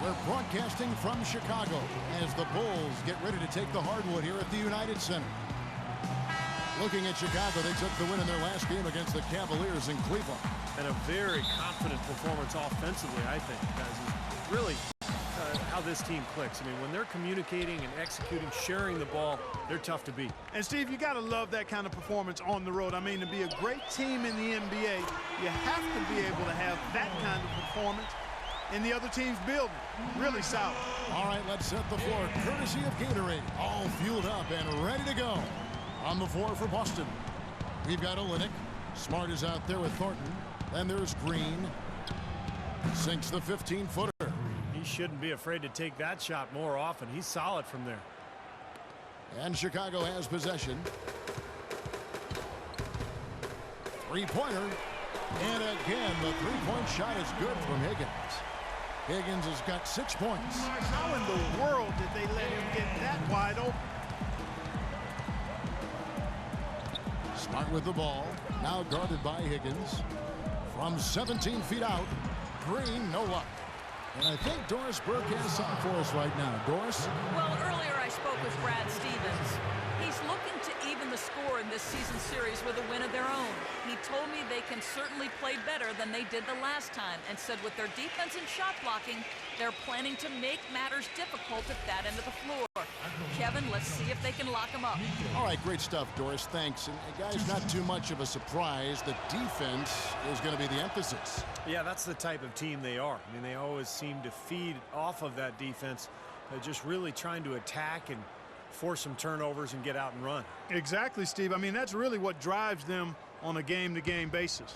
We're broadcasting from Chicago as the Bulls get ready to take the hardwood here at the United Center. Looking at Chicago, they took the win in their last game against the Cavaliers in Cleveland. And a very confident performance offensively, I think, guys. Is really how this team clicks. I mean, when they're communicating and executing, sharing the ball, they're tough to beat. And, Steve, you got to love that kind of performance on the road. I mean, to be a great team in the NBA, you have to be able to have that kind of performance in the other team's building. Really solid. All right, let's set the floor. Courtesy of Gatorade. All fueled up and ready to go. On the floor for Boston, we've got Olynyk. Smart is out there with Thornton. Then there's Green. Sinks the 15-footer. He shouldn't be afraid to take that shot more often. He's solid from there. And Chicago has possession. Three-pointer. And again, the three-point shot is good from Higgins. Higgins has got 6 points. How in the world did they let him get that wide open? Smart with the ball. Now guarded by Higgins. From 17 feet out. Green, no luck. And I think Doris Burke has something for us right now. Doris? Well, earlier I spoke with Brad Stevens. He's looking to even the score in this season series with a win of their own. He told me they can certainly play better than they did the last time, and said with their defense and shot blocking, they're planning to make matters difficult at that end of the floor. Kevin, let's see if they can lock them up. All right, great stuff, Doris. Thanks. And guys, not too much of a surprise. The defense is going to be the emphasis. Yeah, that's the type of team they are. I mean, they always seem to feed off of that defense, just really trying to attack and force some turnovers and get out and run. Exactly, Steve. I mean, that's really what drives them on a game-to-game basis.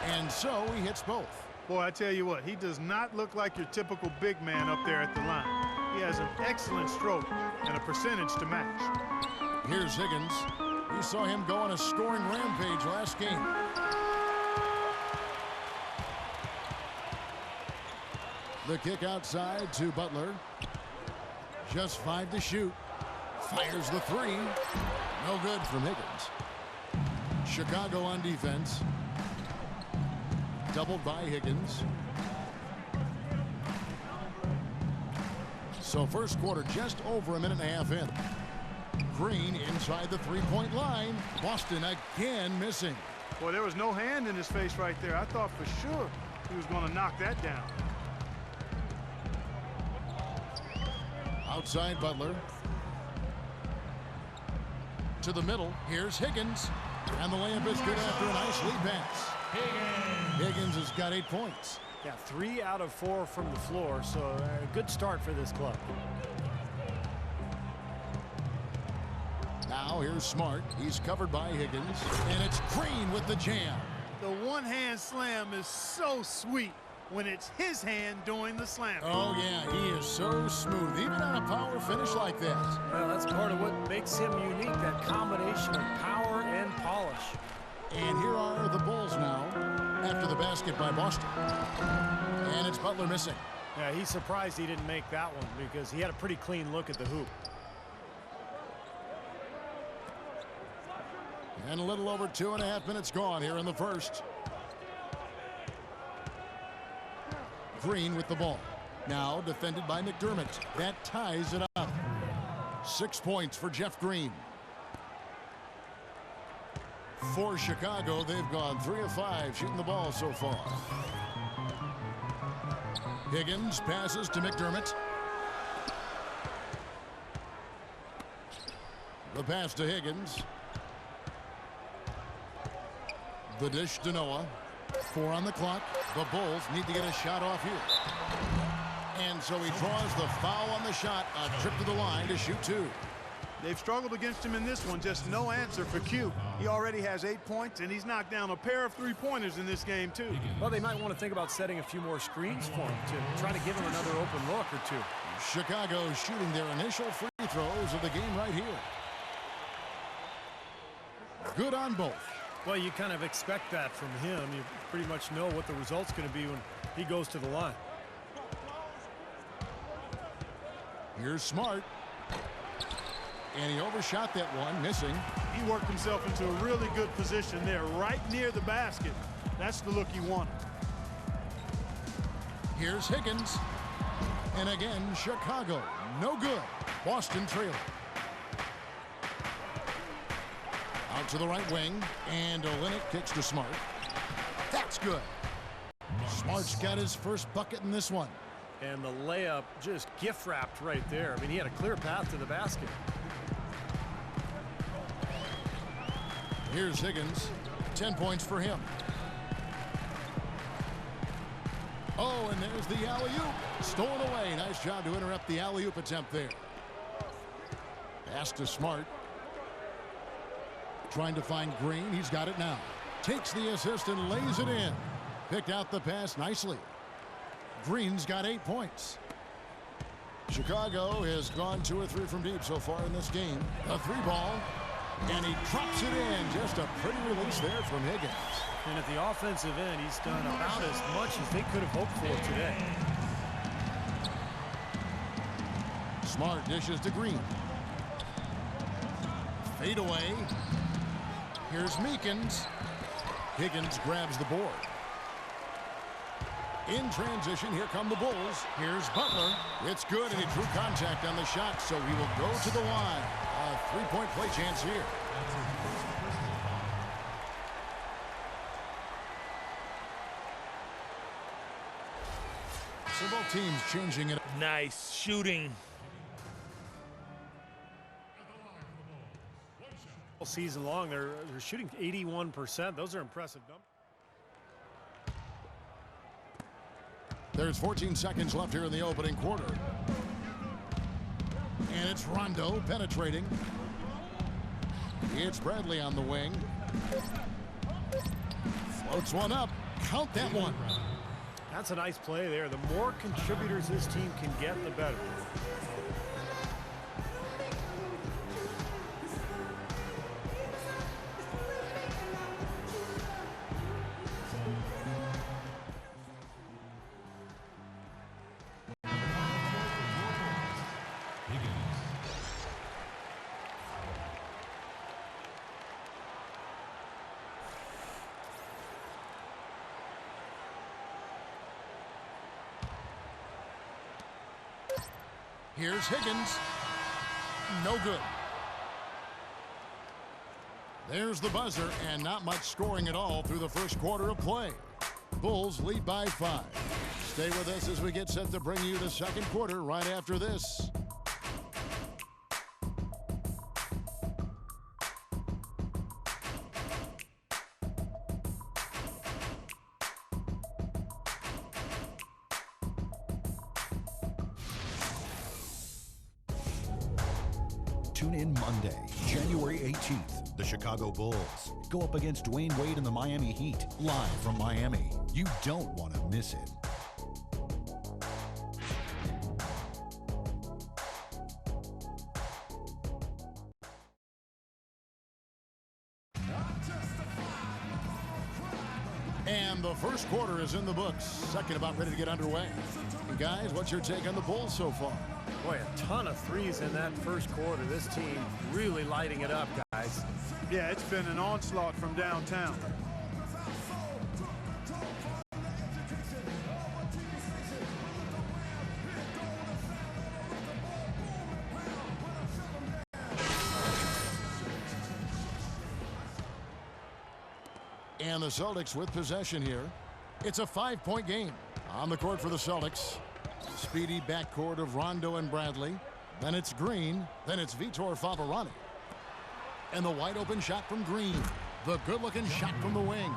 And so he hits both. Boy, I tell you what, he does not look like your typical big man up there at the line. He has an excellent stroke and a percentage to match. Here's Higgins. We saw him go on a scoring rampage last game. The kick outside to Butler. Just 5 to shoot. Fires the three. No good from Higgins. Chicago on defense. Doubled by Higgins. So first quarter just over a minute and a half in. Green inside the three-point line. Boston again missing. Boy, there was no hand in his face right there. I thought for sure he was going to knock that down. Outside Butler. To the middle. Here's Higgins. And the layup is good after a nice lead pass. Higgins has got 8 points. Yeah, 3 out of 4 from the floor, so a good start for this club. Now here's Smart. He's covered by Higgins. And it's Green with the jam. The one-hand slam is so sweet when it's his hand doing the slam. Oh, yeah, he is so smooth, even on a power finish like that. Well, that's part of what makes him unique, that combination of power and polish. And here are the Bulls now after the basket by Boston. And it's Butler missing. Yeah, he's surprised he didn't make that one because he had a pretty clean look at the hoop. And a little over 2.5 minutes gone here in the first. Green with the ball. Now defended by McDermott. That ties it up. 6 points for Jeff Green. For Chicago, they've gone 3 of 5 shooting the ball so far. Higgins passes to McDermott. The pass to Higgins. The dish to Noah. 4 on the clock. The Bulls need to get a shot off here. And so he draws the foul on the shot. A trip to the line to shoot 2. They've struggled against him in this one. Just no answer for Q. He already has 8 points, and he's knocked down a pair of three-pointers in this game, too. Well, they might want to think about setting a few more screens for him to try to give him another open look or two. Chicago shooting their initial free throws of the game right here. Good on both. Well, you kind of expect that from him. You pretty much know what the result's going to be when he goes to the line. Here's Smart. And he overshot that one, missing. He worked himself into a really good position there, right near the basket. That's the look he wanted. Here's Higgins. And again, Chicago. No good. Boston trailing. Out to the right wing. And Olynyk kicks to Smart. That's good. Smart's got his first bucket in this one. And the layup just gift wrapped right there. I mean, he had a clear path to the basket. Here's Higgins. 10 points for him. Oh, and there's the alley-oop. Stolen away. Nice job to interrupt the alley-oop attempt there. Pass to Smart. Trying to find Green. He's got it now. Takes the assist and lays it in. Picked out the pass nicely. Green's got 8 points. Chicago has gone 2 or 3 from deep so far in this game. A 3-ball. And he drops it in. Just a pretty release there from Higgins. And at the offensive end, he's done about as much as they could have hoped for today. Smart dishes to Green. Fade away. Here's Meekins. Higgins grabs the board. In transition, here come the Bulls. Here's Butler. It's good, and he drew contact on the shot, so he will go to the line. A 3-point play chance here. So both teams changing it. Nice shooting. All season long, they're shooting 81%. Those are impressive numbers. There's 14 seconds left here in the opening quarter. And it's Rondo penetrating. It's Bradley on the wing. Floats one up. Count that one. That's a nice play there. The more contributors this team can get, the better. Here's Higgins. No good. There's the buzzer, and not much scoring at all through the first quarter of play. Bulls lead by 5. Stay with us as we get set to bring you the second quarter right after this. Tune in Monday, January 18th. The Chicago Bulls go up against Dwayne Wade and the Miami Heat, live from Miami. You don't want to miss it. And the first quarter is in the books. Second about ready to get underway. And guys, what's your take on the Bulls so far? Boy, a ton of threes in that first quarter. This team really lighting it up, guys. Yeah, it's been an onslaught from downtown. And the Celtics with possession here. It's a 5-point game. On the court for the Celtics. Speedy backcourt of Rondo and Bradley. Then it's Green. Then it's Vitor Favarani. And the wide open shot from Green. The good-looking shot from the wing.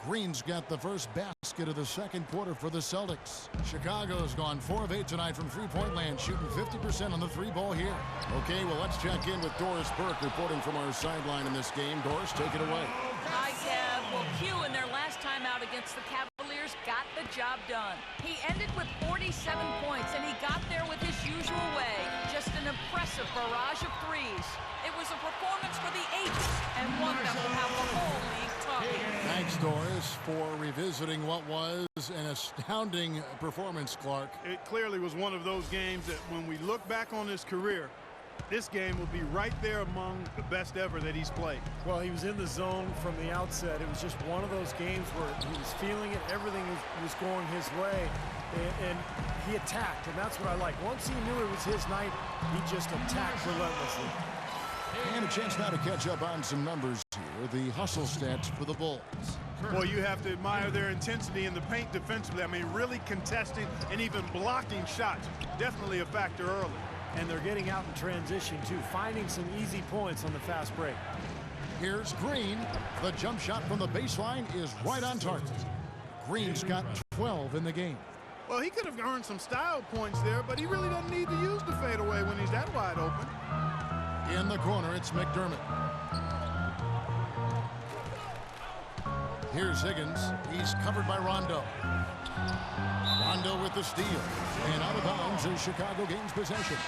Green's got the first basket of the second quarter for the Celtics. Chicago's gone 4 of 8 tonight from three-point land, shooting 50% on the 3-ball here. Okay, well, let's check in with Doris Burke reporting from our sideline in this game. Doris, take it away. Hi, Kev. Well, Q in their last time out against the Cavaliers got the job done. He ended with 47 points, and he got there with his usual way. Just an impressive barrage of threes. It was a performance for the ages, and one that will have the whole league talking. Thanks, Doris, for revisiting what was an astounding performance, Clark. It clearly was one of those games that when we look back on his career, this game will be right there among the best ever that he's played. Well, he was in the zone from the outset. It was just one of those games where he was feeling it. Everything was going his way, and he attacked, and that's what I like. Once he knew it was his night, he just attacked relentlessly. And a chance now to catch up on some numbers here. The hustle stats for the Bulls. Well, you have to admire their intensity in the paint defensively. I mean, really contesting and even blocking shots. Definitely a factor early. And they're getting out in transition, too, finding some easy points on the fast break. Here's Green. The jump shot from the baseline is right on target. Green's got 12 in the game. Well, he could have earned some style points there, but he really doesn't need to use the fadeaway when he's that wide open. In the corner, it's McDermott. Here's Higgins. He's covered by Rondo. Rondo with the steal. And out of bounds as Chicago gains possession.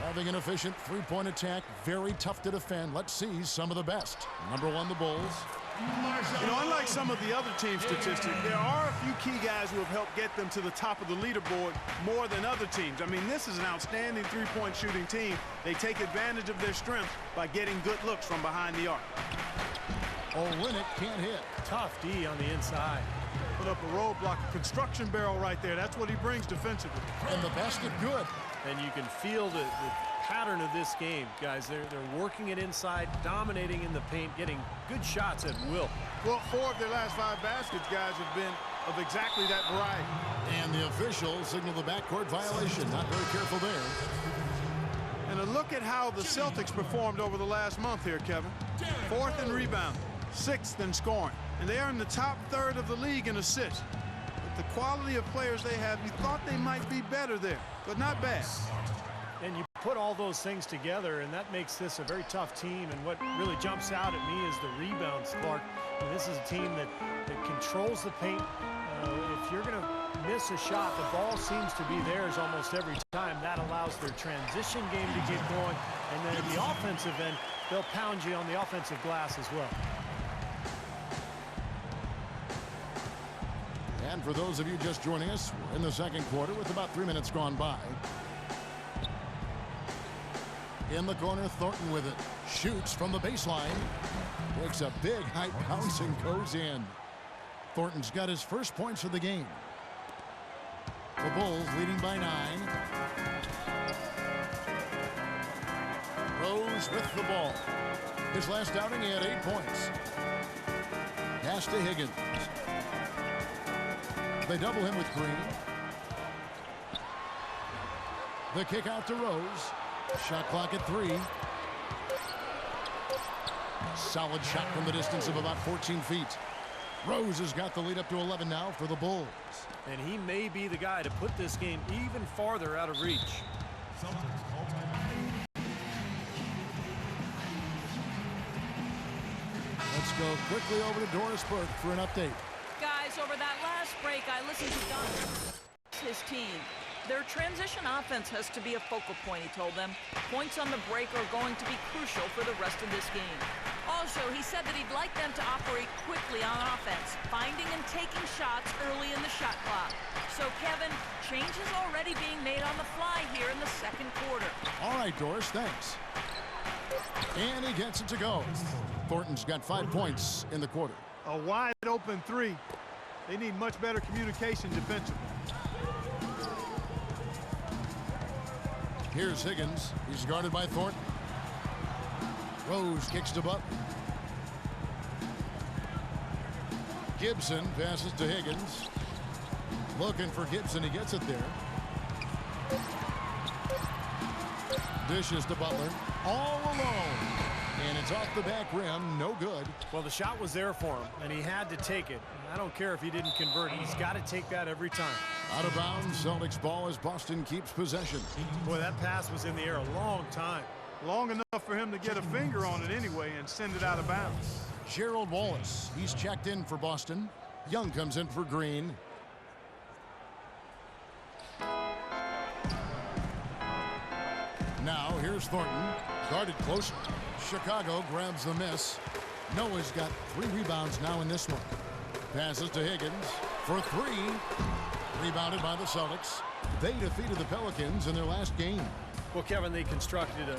Having an efficient three-point attack, very tough to defend. Let's see some of the best. Number one, the Bulls. You know, unlike some of the other team statistics, there are a few key guys who have helped get them to the top of the leaderboard more than other teams. I mean, this is an outstanding three-point shooting team. They take advantage of their strength by getting good looks from behind the arc. Olynyk can't hit. Tough D on the inside. Put up a roadblock, a construction barrel right there. That's what he brings defensively. And the basket good. And you can feel the pattern of this game, guys. They're working it inside, dominating in the paint, getting good shots at will. Well, 4 of their last 5 baskets, guys, have been of exactly that variety. And the officials signal the backcourt violation. Not very careful there. And a look at how the Celtics performed over the last month here, Kevin. 4th in rebounding, 6th in scoring. And they are in the top third of the league in assists. With the quality of players they have, you thought they might be better there, but not bad. And you put all those things together, and that makes this a very tough team. And what really jumps out at me is the rebounds, Clark. And this is a team that controls the paint. If you're going to miss a shot, the ball seems to be theirs almost every time. That allows their transition game to get going. And then in the offensive end, they'll pound you on the offensive glass as well. And for those of you just joining us, we're in the second quarter with about 3 minutes gone by. In the corner, Thornton with it. Shoots from the baseline. Takes a big height bounce and goes in. Thornton's got his first points of the game. The Bulls leading by 9. Rose with the ball. His last outing, he had 8 points. Pass to Higgins. They double him with Green. The kick out to Rose. Shot clock at 3. Solid shot from the distance of about 14 feet. Rose has got the lead up to 11 now for the Bulls. And he may be the guy to put this game even farther out of reach. Let's go quickly over to Doris Burke for an update. Guys, over that last break, I listened to Don, his team. Their transition offense has to be a focal point, he told them. Points on the break are going to be crucial for the rest of this game. Also, he said that he'd like them to operate quickly on offense, finding and taking shots early in the shot clock. So, Kevin, change is already being made on the fly here in the second quarter. All right, Doris, thanks. And he gets it to go. Thornton's got 5 points in the quarter. A wide open 3. They need much better communication defensively. Here's Higgins. He's guarded by Thornton. Rose kicks to Butler. Gibson passes to Higgins. Looking for Gibson. He gets it there. Dishes to Butler. All alone. And it's off the back rim. No good. Well, the shot was there for him, and he had to take it. I don't care if he didn't convert. He's got to take that every time. Out of bounds. Celtics ball as Boston keeps possession. Boy, that pass was in the air a long time. Long enough for him to get a finger on it anyway and send it out of bounds. Gerald Wallace. He's checked in for Boston. Young comes in for Green. Now here's Thornton. Guarded close. Chicago grabs the miss. Noah's got 3 rebounds now in this one. Passes to Higgins for 3. Rebounded by the Celtics. They defeated the Pelicans in their last game. Well, Kevin, they constructed a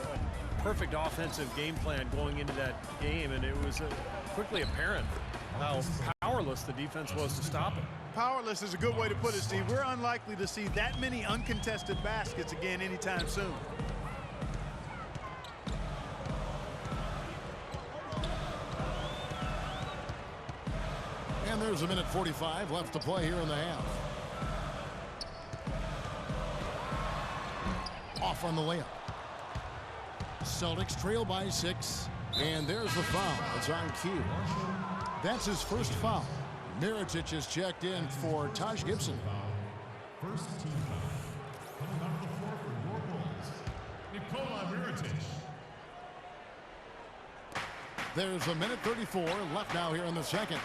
perfect offensive game plan going into that game, and it was quickly apparent how powerless the defense was to stop it. Powerless is a good way to put it, Steve. We're unlikely to see that many uncontested baskets again anytime soon. And there's a minute 45 left to play here in the half. Off on the layup. Celtics trail by 6. And there's the foul. It's on cue. That's his first foul. Mirotic is checked in for Taj Gibson. First team foul. Coming onto the floor for your Bulls, Nikola Mirotic. There's a minute 34 left now here in the second.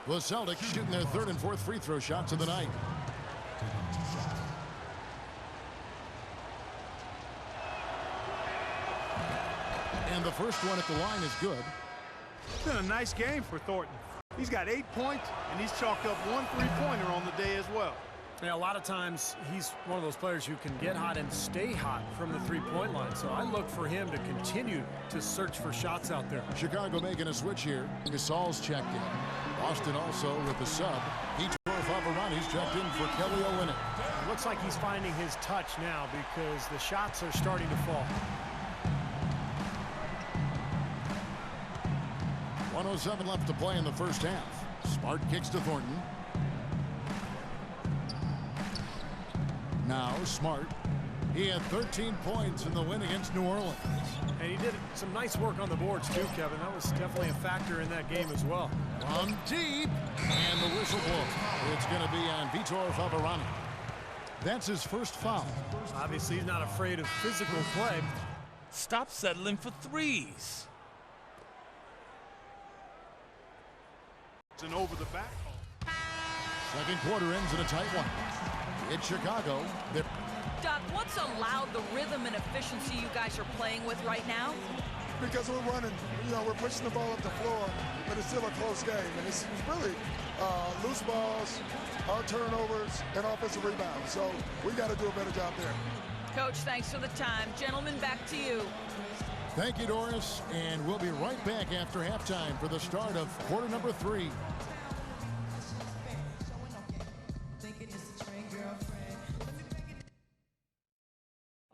The Celtics shooting their third and fourth free throw shots of the night. And the first one at the line is good. It's been a nice game for Thornton. He's got 8 points, and he's chalked up 1 3-pointer on the day as well. Yeah, a lot of times he's one of those players who can get hot and stay hot from the three-point line. So I look for him to continue to search for shots out there. Chicago making a switch here. Gasol's checked in. Boston also with the sub. Vitor Favarani's checked in for Kelly Olynyk. It looks like he's finding his touch now because the shots are starting to fall. 1:07 left to play in the first half. Smart kicks to Thornton. Now Smart. He had 13 points in the win against New Orleans. And he did some nice work on the boards too, Kevin. That was definitely a factor in that game as well. From deep. And the whistle blows. It's going to be on Vitor Favarani. That's his first foul. Obviously, he's not afraid of physical play. Stop settling for threes. It's an over the back. Second quarter ends in a tight one. It's Chicago. They're Doc, what's allowed the rhythm and efficiency you guys are playing with right now? Because we're running, we're pushing the ball up the floor, but it's still a close game. And it's really loose balls, our turnovers, and offensive rebounds. So we got to do a better job there. Coach, thanks for the time. Gentlemen, back to you. Thank you, Doris. And we'll be right back after halftime for the start of quarter number 3.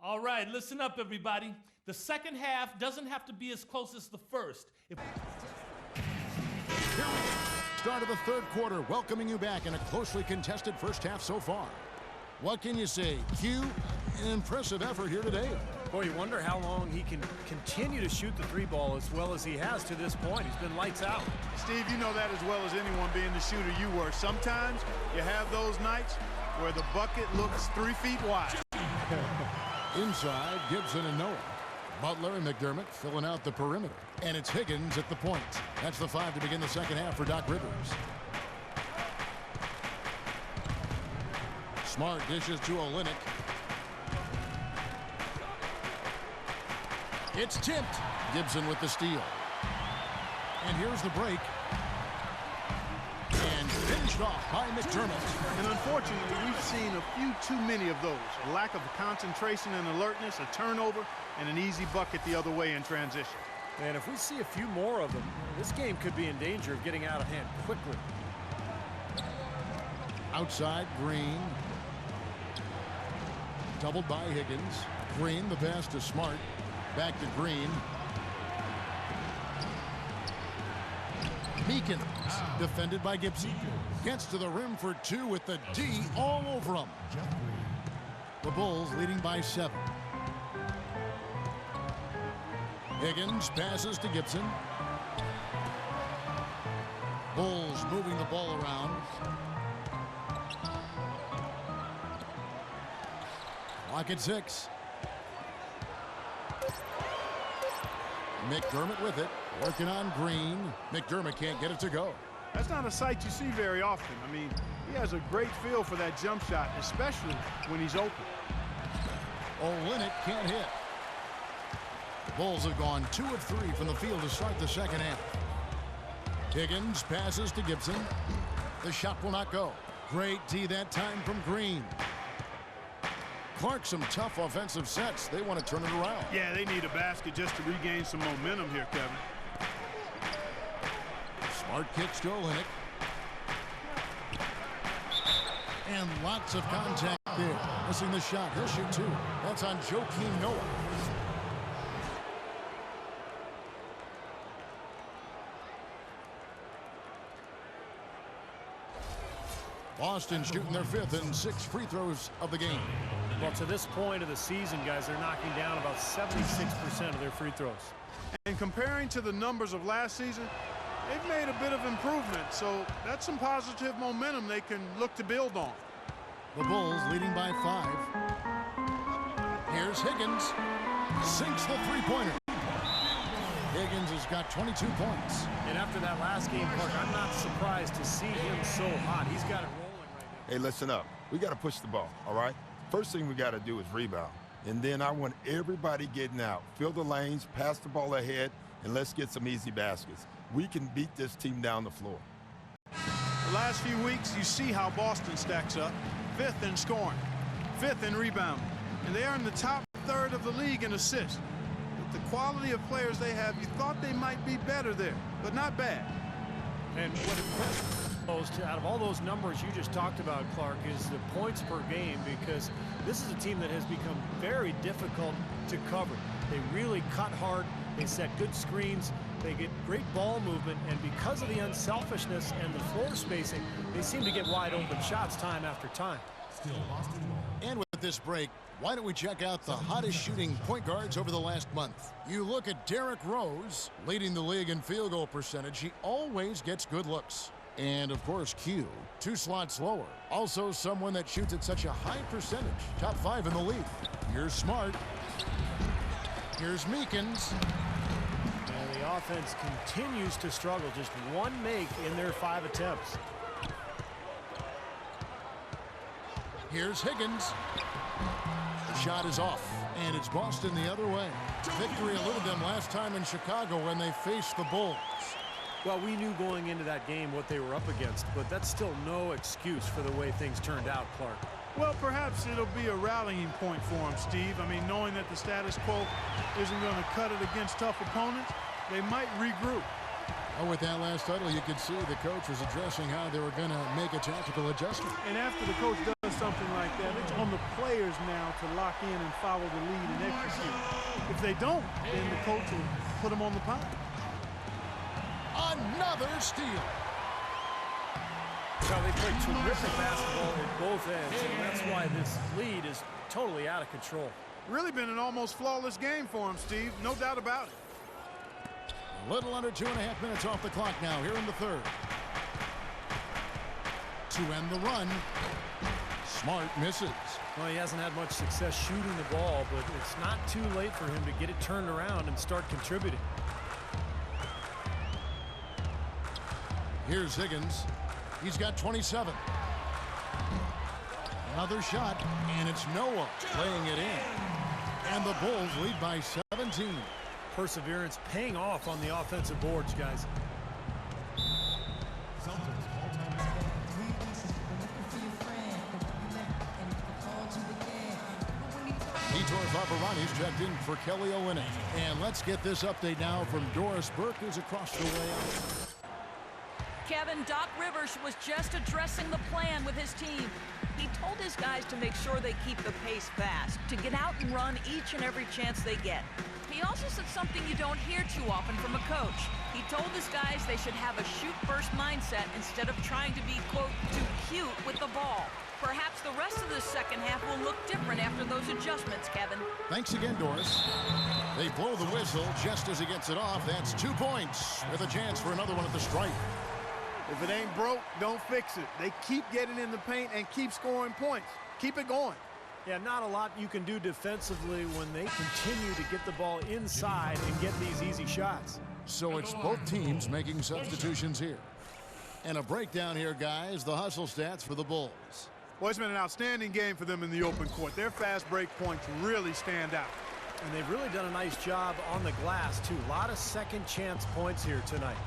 All right, listen up, everybody. The second half doesn't have to be as close as the first. Start of the third quarter, welcoming you back in a closely contested first half so far. What can you say? Q, an impressive effort here today. Boy, you wonder how long he can continue to shoot the three ball as well as he has to this point. He's been lights out. Steve, you know that as well as anyone being the shooter you were. Sometimes you have those nights where the bucket looks 3 feet wide. Inside, Gibson and Noah. Butler and McDermott filling out the perimeter. And it's Higgins at the point. That's the 5 to begin the second half for Doc Rivers. Smart dishes to Olynyk. It's tipped. Gibson with the steal. And here's the break. And finished off by McDermott. And unfortunately, we've seen a few too many of those. A lack of concentration and alertness, a turnover, and an easy bucket the other way in transition. And if we see a few more of them, this game could be in danger of getting out of hand quickly. Outside, Green. Doubled by Higgins. Green, the pass to Smart. Back to Green. Meekins, defended by Gibson. Gets to the rim for 2 with the D all over him. The Bulls leading by 7. Higgins passes to Gibson. Bulls moving the ball around. Clock at 6. McDermott with it. Working on Green. McDermott can't get it to go. That's not a sight you see very often. I mean, he has a great feel for that jump shot, especially when he's open. Olynyk can't hit. The Bulls have gone 2 of 3 from the field to start the second half. Higgins passes to Gibson. The shot will not go. Great D that time from Green. Clark, some tough offensive sets. They want to turn it around. Yeah, they need a basket just to regain some momentum here, Kevin. Smart kicks to Olynyk. And lots of contact there. Missing the shot. He'll shoot 2. That's on Joakim Noah. Boston shooting their 5th and 6 free throws of the game. Well, to this point of the season, guys, they're knocking down about 76% of their free throws. And comparing to the numbers of last season, they've made a bit of improvement, so that's some positive momentum they can look to build on. The Bulls leading by 5. Here's Higgins. Sinks the three-pointer. Higgins has got 22 points. And after that last game, Clark, I'm not surprised to see him so hot. He's got it rolling right now. Hey, listen up. We got to push the ball, all right? First thing we got to do is rebound. And then I want everybody getting out. Fill the lanes, pass the ball ahead, and let's get some easy baskets. We can beat this team down the floor. The last few weeks, you see how Boston stacks up. 5th in scoring, 5th in rebounding. And they are in the top 3rd of the league in assists. With the quality of players they have, you thought they might be better there, but not bad. And what most out of all those numbers you just talked about, Clark, is the points per game, because this is a team that has become very difficult to cover. They really cut hard. They set good screens. They get great ball movement, and because of the unselfishness and the floor spacing, they seem to get wide open shots time after time. And with this break, why don't we check out the hottest shooting point guards over the last month? You look at Derrick Rose, leading the league in field goal percentage. He always gets good looks. And, of course, Q, 2 slots lower. Also someone that shoots at such a high percentage. Top 5 in the league. Here's Smart. Here's Meekins. And the offense continues to struggle. Just 1 make in their 5 attempts. Here's Higgins. The shot is off, and it's Boston the other way. Victory eluded them last time in Chicago when they faced the Bulls. Well, we knew going into that game what they were up against, but that's still no excuse for the way things turned out, Clark. Well, perhaps it'll be a rallying point for them, Steve. I mean, knowing that the status quo isn't going to cut it against tough opponents, they might regroup. Oh, with that last title, you could see the coach was addressing how they were going to make a tactical adjustment. And after the coach does something like that, it's on the players now to lock in and follow the lead and execute. If they don't, then the coach will put them on the pile. Another steal. So they play terrific basketball at both ends, and that's why this lead is totally out of control. Really been an almost flawless game for him, Steve. No doubt about it. A little under 2.5 minutes off the clock now here in the 3rd. To end the run, Smart misses. Well, he hasn't had much success shooting the ball, but it's not too late for him to get it turned around and start contributing. Here's Higgins. He's got 27. Another shot, and it's Noah laying it in. And the Bulls lead by 17. Perseverance paying off on the offensive boards, guys. Celtics all-time score. Vitor Vavarani's checked in for Kelly Olynyk. And let's get this update now from Doris Burke, who's across the way out. Kevin, Doc Rivers was just addressing the plan with his team. He told his guys to make sure they keep the pace fast, to get out and run each and every chance they get. He also said something you don't hear too often from a coach. He told his guys they should have a shoot-first mindset instead of trying to be, quote, too cute with the ball. Perhaps the rest of the second half will look different after those adjustments, Kevin. Thanks again, Doris. They blow the whistle just as he gets it off. That's 2 points with a chance for another one at the stripe. If it ain't broke, don't fix it. They keep getting in the paint and keep scoring points. Keep it going. Yeah, not a lot you can do defensively when they continue to get the ball inside and get these easy shots. So it's both teams making substitutions here. And a breakdown here, guys. The hustle stats for the Bulls. Well, it's been an outstanding game for them in the open court. Their fast break points really stand out. And they've really done a nice job on the glass, too. A lot of second chance points here tonight.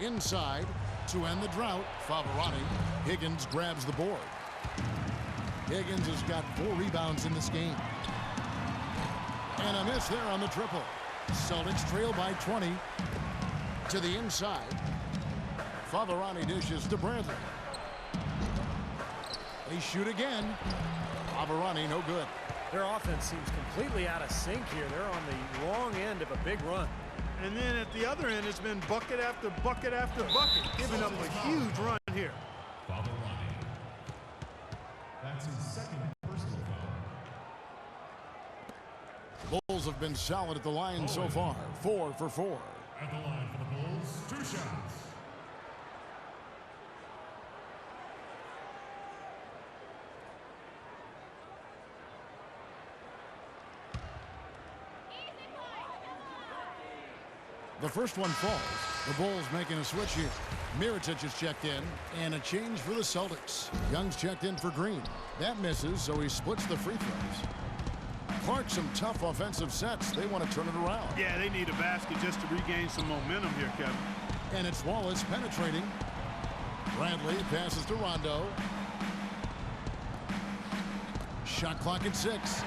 Inside to end the drought, Favarani. Higgins grabs the board. Higgins has got 4 rebounds in this game. And a miss there on the triple. Celtics trail by 20 to the inside. Favarani dishes to Bradley. They shoot again. Favarani no good. Their offense seems completely out of sync here. They're on the wrong end of a big run. And then at the other end, it's been bucket after bucket after bucket, giving up a huge run here. Favarani. That's his second personal foul. Bulls have been solid at the line so far. 4 for 4. At the line for the Bulls, 2 shots. The first one falls. The Bulls making a switch here. Mirotic is checked in, and a change for the Celtics. Young's checked in for Green. That misses, so he splits the free throws. Clark, some tough offensive sets. They want to turn it around. Yeah, they need a basket just to regain some momentum here, Kevin. And it's Wallace penetrating. Bradley passes to Rondo. Shot clock at 6.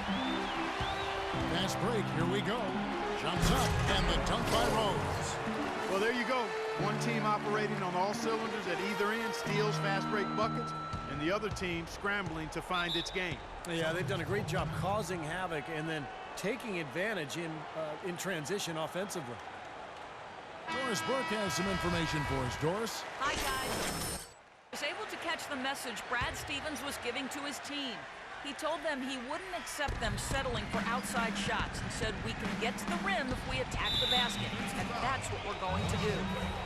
Fast break. Here we go. Jumps up, and the dunk by Rose. Well, there you go. One team operating on all cylinders at either end, steals fast break buckets, and the other team scrambling to find its game. Yeah, they've done a great job causing havoc and then taking advantage in transition offensively. Doris Burke has some information for us. Doris? Hi, guys. I was able to catch the message Brad Stevens was giving to his team. He told them he wouldn't accept them settling for outside shots and said we can get to the rim if we attack the basket, and that's what we're going to do.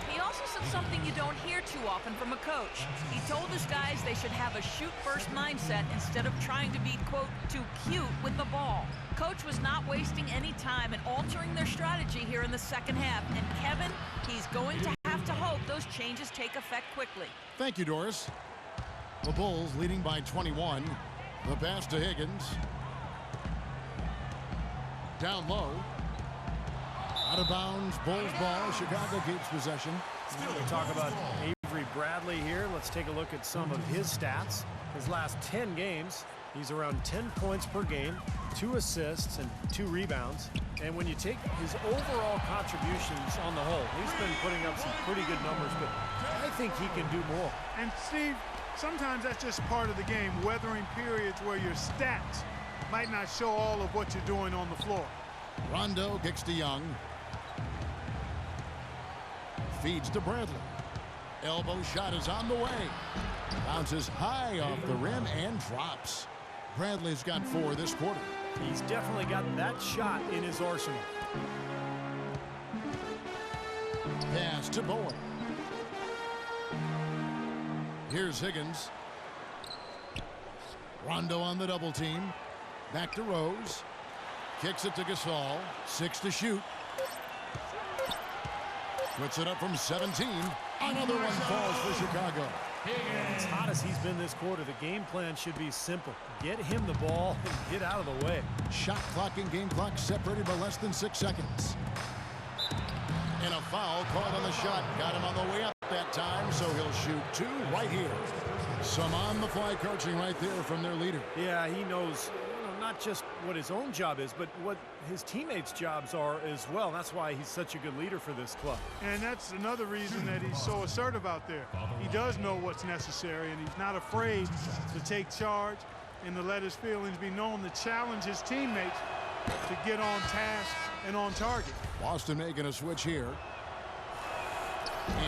He also said something you don't hear too often from a coach. He told his guys they should have a shoot-first mindset instead of trying to be, quote, too cute with the ball. Coach was not wasting any time in altering their strategy here in the second half, and Kevin, he's going to have to hope those changes take effect quickly. Thank you, Doris. The Bulls leading by 21. The pass to Higgins. Down low. Out of bounds. Bulls ball. Chicago keeps possession. We talk about Avery Bradley here. Let's take a look at some of his stats. His last 10 games, he's around 10 points per game, 2 assists and 2 rebounds. And when you take his overall contributions on the whole, he's been putting up some pretty good numbers, but I think he can do more. And Steve, sometimes that's just part of the game, weathering periods where your stats might not show all of what you're doing on the floor. Rondo kicks to Young. Feeds to Bradley. Elbow shot is on the way. Bounces high off the rim and drops. Bradley's got 4 this quarter. He's definitely got that shot in his arsenal. Pass to Bowen. Here's Higgins. Rondo on the double team. Back to Rose. Kicks it to Gasol. 6 to shoot. Puts it up from 17. Another one falls for Chicago. As hot as he's been this quarter, the game plan should be simple. Get him the ball and get out of the way. Shot clock and game clock separated by less than 6 seconds. And a foul called on the shot. Got him on the way up that time, so he'll shoot 2 right here. Some on-the-fly coaching right there from their leader. Yeah, he knows not just what his own job is, but what his teammates' jobs are as well. That's why he's such a good leader for this club. And that's another reason that he's so assertive out there. He does know what's necessary, and he's not afraid to take charge and to let his feelings be known, to challenge his teammates to get on task and on target. Boston making a switch here.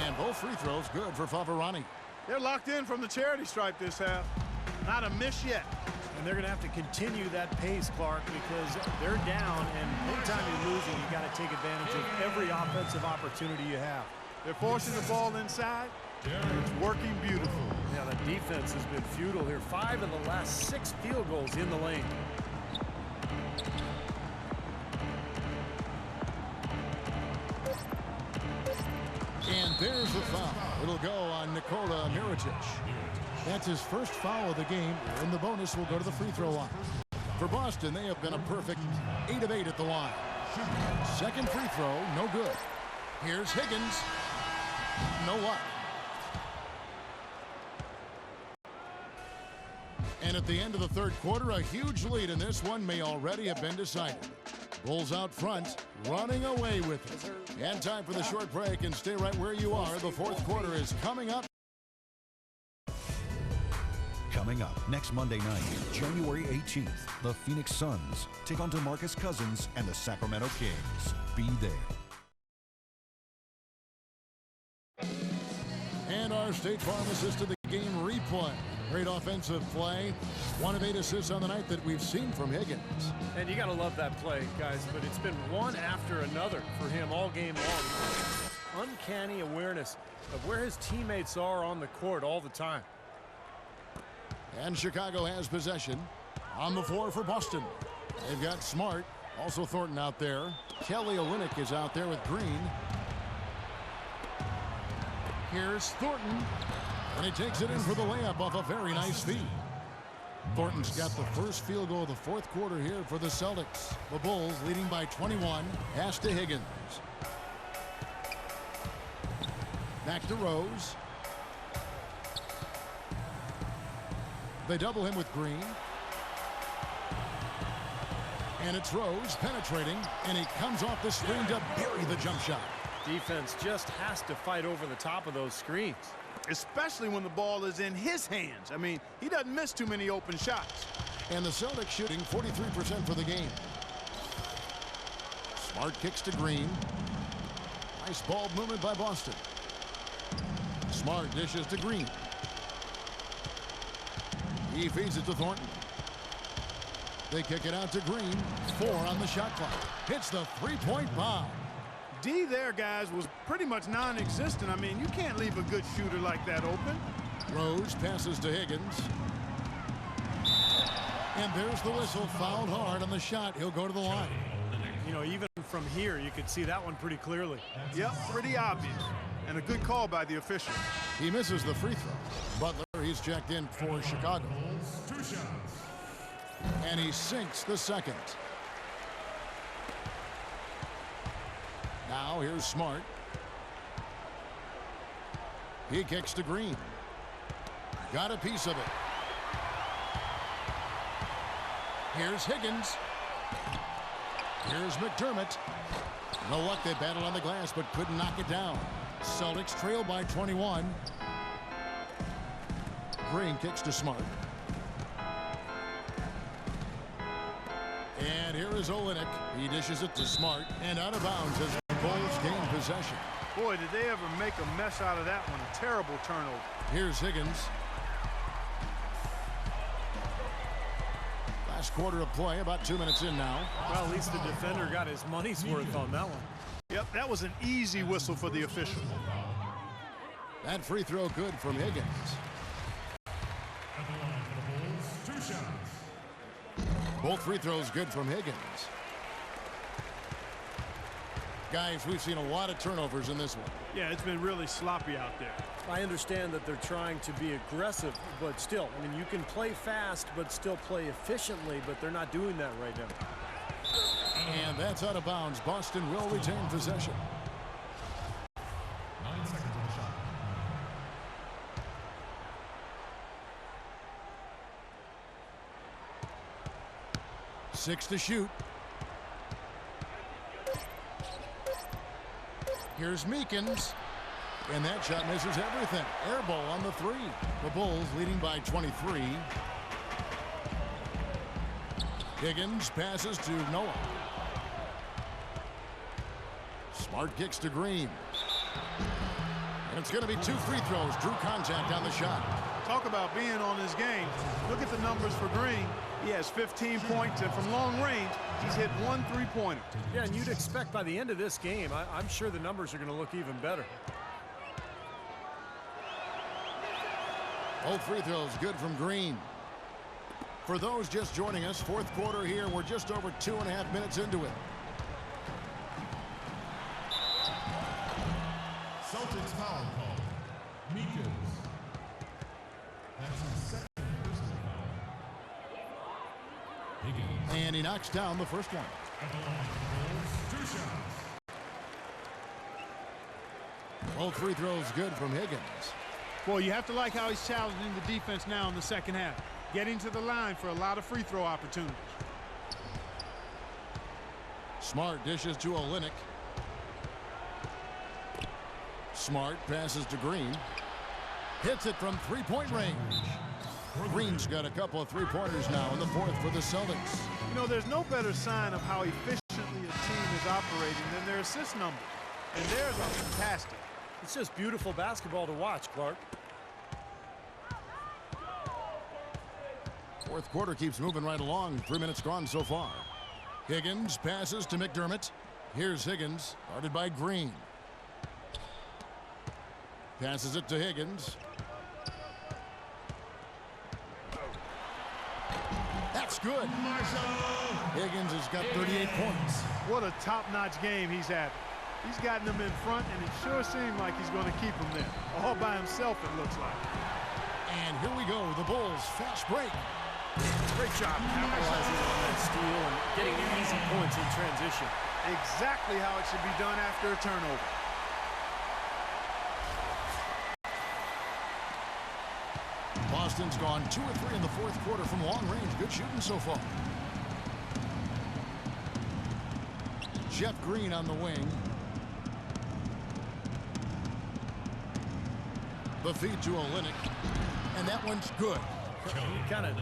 And both free throws good for Favarani. They're locked in from the charity stripe this half. Not a miss yet. And they're going to have to continue that pace, Clark, because they're down, and anytime you're losing, you got to take advantage of every offensive opportunity you have. They're forcing the ball inside. It's working beautiful. Yeah, the defense has been futile here. 5 of the last 6 field goals in the lane. And There's the foul. It'll go on Nikola Mirotic. That's his first foul of the game, and the bonus will go to the free throw line. For Boston, they have been a perfect 8 of 8 at the line. Second free throw, no good. Here's Higgins. No luck. And at the end of the third quarter, a huge lead in this one may already have been decided. Bulls out front, running away with it. And time for the short break, and stay right where you are. The fourth quarter is coming up. Coming up next Monday night, January 18th, the Phoenix Suns take on DeMarcus Cousins and the Sacramento Kings. Be there. And our State Farm assisted the game replay. Great offensive play. 1 of 8 assists on the night that we've seen from Higgins. And you got to love that play, guys, but it's been one after another for him all game long. Uncanny awareness of where his teammates are on the court all the time. And Chicago has possession. On the floor for Boston. They've got Smart. Also Thornton out there. Kelly Olynyk is out there with Green. Here's Thornton. And he takes it in for the layup off a very nice feed. Thornton's got the first field goal of the fourth quarter here for the Celtics. The Bulls leading by 21. Pass to Higgins. Back to Rose. They double him with Green. And it's Rose penetrating, and he comes off the screen to bury the jump shot. Defense just has to fight over the top of those screens. Especially when the ball is in his hands. I mean, he doesn't miss too many open shots. And the Celtics shooting 43% for the game. Smart kicks to Green. Nice ball movement by Boston. Smart dishes to Green. He feeds it to Thornton. They kick it out to Green. 4 on the shot clock. Hits the three-point bomb. D there, guys, was pretty much non-existent. I mean, you can't leave a good shooter like that open. Rose passes to Higgins. And there's the whistle. Fouled hard on the shot. He'll go to the line. You know, even from here, you could see that one pretty clearly. Yep, pretty obvious. And a good call by the official. He misses the free throw. Butler, he's checked in for Chicago. 2 shots. And he sinks the second. Now here's Smart. He kicks to Green. Got a piece of it. Here's Higgins. Here's McDermott. No luck. They battled on the glass but couldn't knock it down. Celtics trail by 21. Green kicks to Smart. And here is Olynyk. He dishes it to Smart and out of bounds as the Bulls gain possession. Boy, did they ever make a mess out of that one. A terrible turnover. Here's Higgins. Last quarter of play, about 2 minutes in now. Well, at least the defender got his money's worth on that one. Yep, that was an easy whistle for the official. That free throw good from Higgins. At the line for the Bulls, 2 shots. Both free throws good from Higgins. Guys, we've seen a lot of turnovers in this one. Yeah, it's been really sloppy out there. I understand that they're trying to be aggressive, but still, I mean, you can play fast but still play efficiently, but they're not doing that right now. And that's out of bounds. Boston will retain possession. 9 seconds on the shot. 6 to shoot. Here's Meekins. And that shot misses everything. Air ball on the 3. The Bulls leading by 23. Higgins passes to Noah. Smart kicks to Green. And it's going to be 2 free throws. Drew contact on the shot. Talk about being on his game. Look at the numbers for Green. He has 15 points, and from long range, he's hit 1 3-pointer. Yeah, and you'd expect by the end of this game, I'm sure the numbers are going to look even better. Both free throws good from Green. For those just joining us, fourth quarter here. We're just over 2.5 minutes into it. Celtics foul Mika's. That's his second personal foul. Higgins. And he knocks down the first one. At the line, Bulls, 2 shots. Both free throws good from Higgins. Well, you have to like how he's challenging the defense now in the second half. Getting to the line for a lot of free throw opportunities. Smart dishes to Olynyk. Smart passes to Green. Hits it from three-point range. Green's got a couple of three-pointers now in the fourth for the Celtics. You know, there's no better sign of how efficiently a team is operating than their assist numbers. And theirs are fantastic. It's just beautiful basketball to watch, Clark. Fourth quarter keeps moving right along. 3 minutes gone so far. Higgins passes to McDermott. Here's Higgins, guarded by Green. Passes it to Higgins. That's good. Higgins has got 38 points. What a top-notch game he's having. He's gotten them in front, and it sure seemed like he's going to keep them there. All by himself, it looks like. And here we go. The Bulls fast break. Great job capitalizing on that steal and getting easy points in transition. Exactly how it should be done after a turnover. Boston's gone 2 or 3 in the fourth quarter from long range. Good shooting so far. Jeff Green on the wing. The feed to Olynyk. And that one's good. He kind of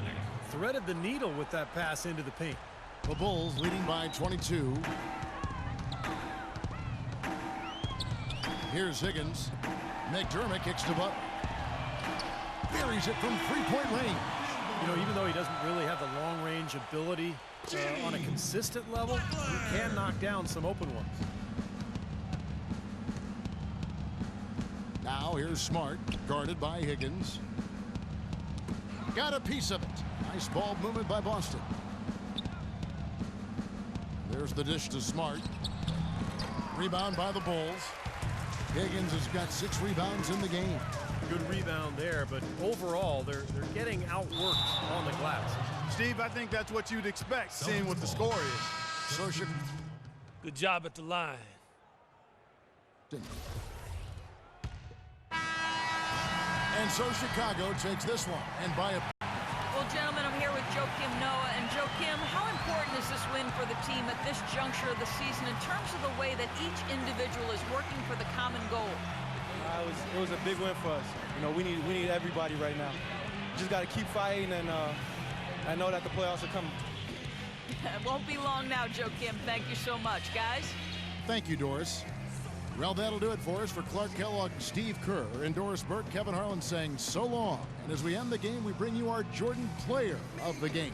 threaded the needle with that pass into the paint. The Bulls leading by 22. Here's Higgins. McDermott kicks to Butler. Buries it from three-point range. You know, even though he doesn't really have the long-range ability on a consistent level, he can knock down some open ones. Now here's Smart, guarded by Higgins. Got a piece of it. Nice ball movement by Boston. There's the dish to Smart. Rebound by the Bulls. Higgins has got 6 rebounds in the game. Good rebound there, but overall, they're getting outworked on the glass. Steve, I think that's what you'd expect, seeing what the score is. So Good job at the line. And so Chicago takes this one. And by a... Well, gentlemen, I'm here with Joakim Noah. And Joakim, how important is this win for the team at this juncture of the season in terms of the way that each individual is working for the common goal? It was a big win for us. You know, we need everybody right now. Just got to keep fighting, and I know that the playoffs are coming. It won't be long now, Joakim. Thank you so much, guys. Thank you, Doris. Well, that'll do it for us. For Clark Kellogg and Steve Kerr, and Doris Burke, Kevin Harlan saying so long. And as we end the game, we bring you our Jordan Player of the Game.